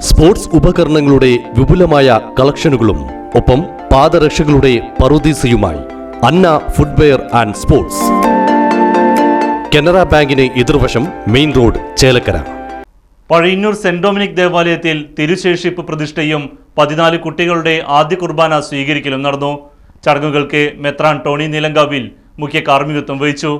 Sports ഉപകരണങ്ങളുടെ വിപുലമായ കളക്ഷനുകളും ഒപ്പം പാദരക്ഷകളുടെ പറുദീസയുമായി Anna footwear and sports. Canara ബാങ്കിന് എതിർവശം main road, Chelakkara. Pazhayannur saint Dominic ദേവാലയത്തിൽ തിരുശേഷിപ്പ് പ്രതിഷ്ഠയും 14 കുട്ടികളുടെ ആദ്യ കുർബാന സ്വീകരിക്കലും നടന്നു. ചടങ്ങുകൾക്ക് മെത്രാൻ ടോണി നീലങ്കാവിൽ മുഖ്യ കാർമ്മികത്വം വഹിച്ചു.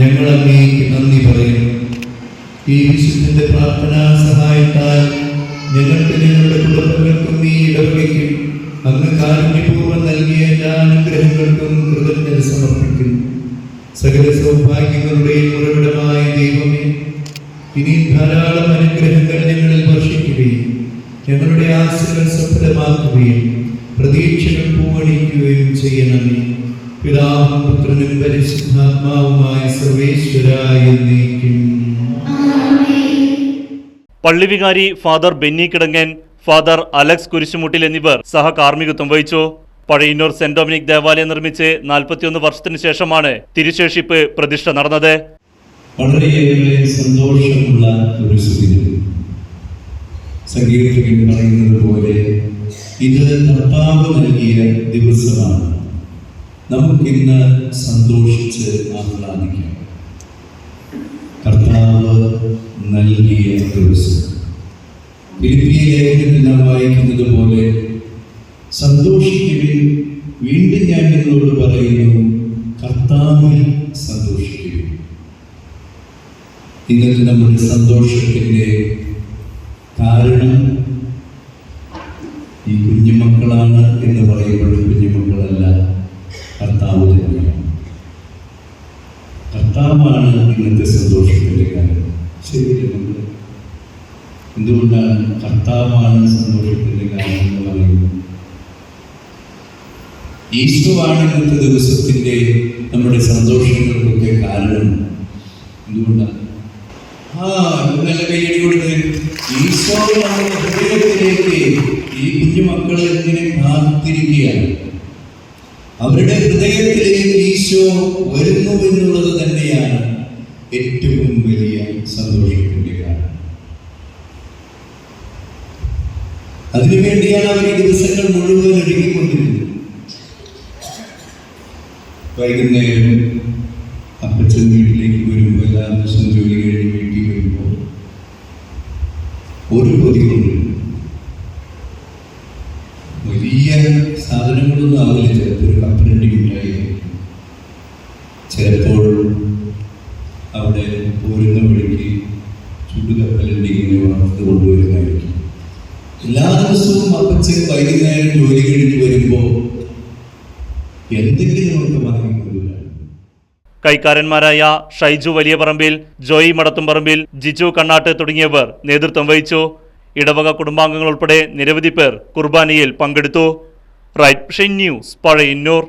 ഞങ്ങൾ അങ്ങേക്ക് നന്ദി പറയുന്നു. ഈ വിശുദ്ധന്റെ പ്രാർത്ഥനാ സഹായത്താൽ ഞങ്ങൾക്ക് ഞങ്ങളുടെ കുടുംബങ്ങൾക്കും ഈ ഇടവകയ്ക്കും അങ്ങ് കാരുണ്യപൂർവ്വം നൽകിയ എല്ലാ അനുഗ്രഹങ്ങൾക്കും കൃതജ്ഞത സമർപ്പിക്കുന്നു. സകല സൗഭാഗ്യങ്ങളുടെയും ഉറവിടമായ ദൈവമേ, ഇനിയും ധാരാളം അനുഗ്രഹങ്ങൾ ഞങ്ങളിൽ വർഷിക്കുകയും ഞങ്ങളുടെ ആശകൾ സഫലമാക്കുകയും പ്രതീക്ഷകൾ പൂവണിക്കുകയും ചെയ്യണമേ. പിതാവും പുത്രനും പരിശുദ്ധാത്മാവുമായ സർവേശ്വരായ എന്നേക്കും. പള്ളിവികാരി father Benny Kidangan, father Alex Kurisumuttil എന്നിവർ സഹകാർമ്മികത്വം വഹിച്ചു. പഴയന്നൂർ സെന്റ് ഡൊമിനിക് ദേവാലയം നിർമ്മിച്ച് 41 വർഷത്തിന് ശേഷമാണ് തിരുശേഷിപ്പ് പ്രതിഷ്ഠ നടന്നത്. വളരെയേറെ സന്തോഷമുള്ള ഒരു സുദിനം. സംഗീതത്തിൽ പറയുന്നത് പോലെ ഇത് കർത്താവ് നൽകിയ ദിവസമാണ്. നമുക്കിന്ന് സന്തോഷിച്ച് ആഹ്ലാദിക്കാം. കർത്താവ് നൽകിയ ദിവസം. ഫിലിപ്പിയ ലേഖനത്തിൽ നാം വായിക്കുന്നത് പോലെ സന്തോഷിക്കുവിൻ, വീണ്ടും ഞാൻ നിങ്ങളോട് പറയുന്നു, കർത്താവിൽ സന്തോഷിക്കുവിൻ. ഇന്നത്തെ നമ്മുടെ സന്തോഷത്തിൻ്റെ കാരണം ഈ കുഞ്ഞുമക്കളാണ് എന്ന് പറയുമ്പോൾ കുഞ്ഞുമക്കളല്ല, കർത്താവ് തന്നെയാണ്. കർത്താവാണ് ഇന്നത്തെ സന്തോഷത്തിൻ്റെ കാരണം. ശരിയല്ല? എന്തുകൊണ്ടാണ് കർത്താവാണ് സന്തോഷത്തിൻ്റെ കാരണം എന്ന് പറയുന്നത്? ഈശോയാണ് ഇന്നത്തെ ദിവസത്തിൻ്റെ നമ്മുടെ സന്തോഷങ്ങൾക്കൊക്കെ കാരണം. എന്തുകൊണ്ടാണ്? നല്ല കൈയടി കൊടുത്ത് ഈശോ നമ്മുടെ ഹൃദയത്തിലേക്ക് ഈ കുഞ്ഞുമക്കൾ ഇങ്ങനെ കാത്തിരിക്കുകയാണ്. അവരുടെ ഹൃദയത്തിലേക്ക് ഈശോ വരുന്നു എന്നുള്ളത് തന്നെയാണ് ഏറ്റവും വലിയ സന്തോഷത്തിന്റെ കാരണം. അതിനുവേണ്ടിയാണ് അവർ ഈ ദിവസങ്ങൾ മുഴുവൻ ഒരുങ്ങിക്കൊണ്ടിരുന്നത്. വൈകുന്നേരം അപ്പച്ചൻ വീട്ടിലേക്ക് വരുമ്പോൾ, എല്ലാ ദിവസവും ജോലി കഴിഞ്ഞ് വീട്ടിൽ വരുമ്പോൾ ഒരു പൊതി കൊണ്ടിരുന്നു. വലിയ സാധനങ്ങളൊന്നും ആവില്ല. ചിലപ്പോൾ ഒരു കപ്പലണ്ടി ഉണ്ടായി, ചിലപ്പോൾ അവിടെ പോരുന്ന വഴിക്ക് ചുടുകപ്പലണ്ടി ഇങ്ങനെ വളർത്ത് കൊണ്ടുവരുന്നതായിരിക്കും. എല്ലാ ദിവസവും അപ്പച്ചൻ വൈകുന്നേരം ജോലി കഴിഞ്ഞ് വരുമ്പോൾ എന്തെങ്കിലും നമുക്ക് വാങ്ങിക്കൊണ്ടുവരാം. കൈക്കാരന്മാരായ ഷൈജു വലിയപറമ്പിൽ, ജോയി മടത്തുംപറമ്പിൽ, ജിജു കണ്ണാട്ട് തുടങ്ങിയവർ നേതൃത്വം വഹിച്ചു. ഇടവക കുടുംബാംഗങ്ങൾ ഉൾപ്പെടെ നിരവധി പേർ കുർബാനയിൽ പങ്കെടുത്തു. Right vision news, Pazhayannur.